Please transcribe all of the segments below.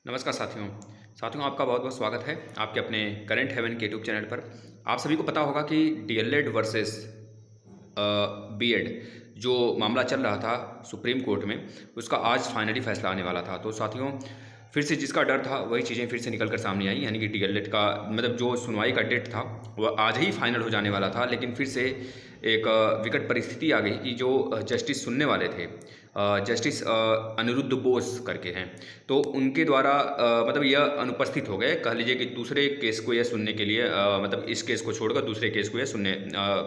नमस्कार साथियों। आपका बहुत बहुत स्वागत है आपके अपने करंट हेवन के यूट्यूब चैनल पर। आप सभी को पता होगा कि डीएलएड वर्सेस बीएड जो मामला चल रहा था सुप्रीम कोर्ट में, उसका आज फाइनली फैसला आने वाला था। तो साथियों, फिर से जिसका डर था वही चीज़ें फिर से निकल कर सामने आई, यानी कि डीएलएड का मतलब जो सुनवाई का डेट था वह आज ही फाइनल हो जाने वाला था। लेकिन फिर से एक विकट परिस्थिति आ गई कि जो जस्टिस सुनने वाले थे, जस्टिस अनिरुद्ध बोस करके हैं, तो उनके द्वारा मतलब यह अनुपस्थित हो गए। कह लीजिए कि दूसरे केस को यह सुनने के लिए मतलब इस केस को छोड़कर दूसरे केस को यह सुनने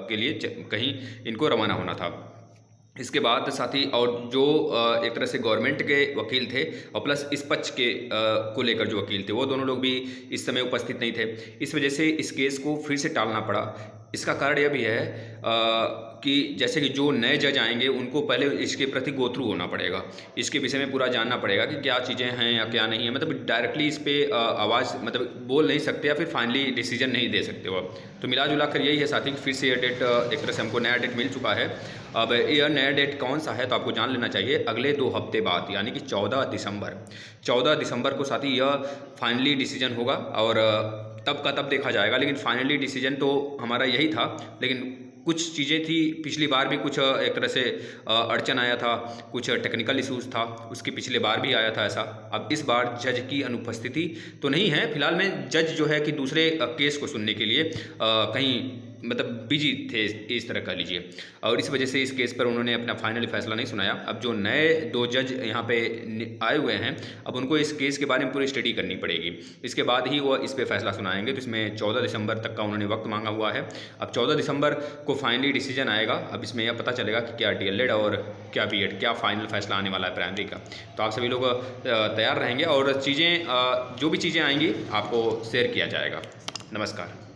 के लिए कहीं इनको रवाना होना था। इसके बाद साथ ही और जो एक तरह से गवर्नमेंट के वकील थे और प्लस इस पक्ष के को लेकर जो वकील थे, वो दोनों लोग भी इस समय उपस्थित नहीं थे। इस वजह से इस केस को फिर से टालना पड़ा। इसका कारण यह भी है कि जैसे कि जो नए जज आएंगे उनको पहले इसके प्रति गो थ्रू होना पड़ेगा, इसके विषय में पूरा जानना पड़ेगा कि क्या चीज़ें हैं या क्या नहीं है। मतलब डायरेक्टली इस पर आवाज़ मतलब बोल नहीं सकते या फिर फाइनली डिसीजन नहीं दे सकते हो। तो मिला जुला कर यही है साथी कि फिर से यह डेट एक तरह से हमको नया डेट मिल चुका है। अब यह नया डेट कौन सा है तो आपको जान लेना चाहिए। अगले 2 हफ्ते बाद यानी कि 14 दिसंबर को साथी यह फाइनली डिसीजन होगा और तब का तब देखा जाएगा। लेकिन फाइनली डिसीजन तो हमारा यही था, लेकिन कुछ चीज़ें थी पिछली बार भी, कुछ एक तरह से अड़चन आया था, कुछ टेक्निकल इश्यूज़ था, उसके पिछले बार भी आया था ऐसा। अब इस बार जज की अनुपस्थिति तो नहीं है फिलहाल में, जज जो है कि दूसरे केस को सुनने के लिए कहीं मतलब बिजी थे इस तरह कह लीजिए, और इस वजह से इस केस पर उन्होंने अपना फाइनली फैसला नहीं सुनाया। अब जो नए 2 जज यहाँ पे आए हुए हैं, अब उनको इस केस के बारे में पूरी स्टडी करनी पड़ेगी, इसके बाद ही वो इस पर फैसला सुनाएंगे। तो इसमें 14 दिसंबर तक का उन्होंने वक्त मांगा हुआ है। अब 14 दिसंबर को फाइनली डिसीजन आएगा। अब इसमें यह पता चलेगा कि क्या डीएलएड और क्या बीएड, क्या फाइनल फैसला आने वाला है प्राइमरी का। तो आप सभी लोग तैयार रहेंगे और चीज़ें जो भी चीज़ें आएंगी आपको शेयर किया जाएगा। नमस्कार।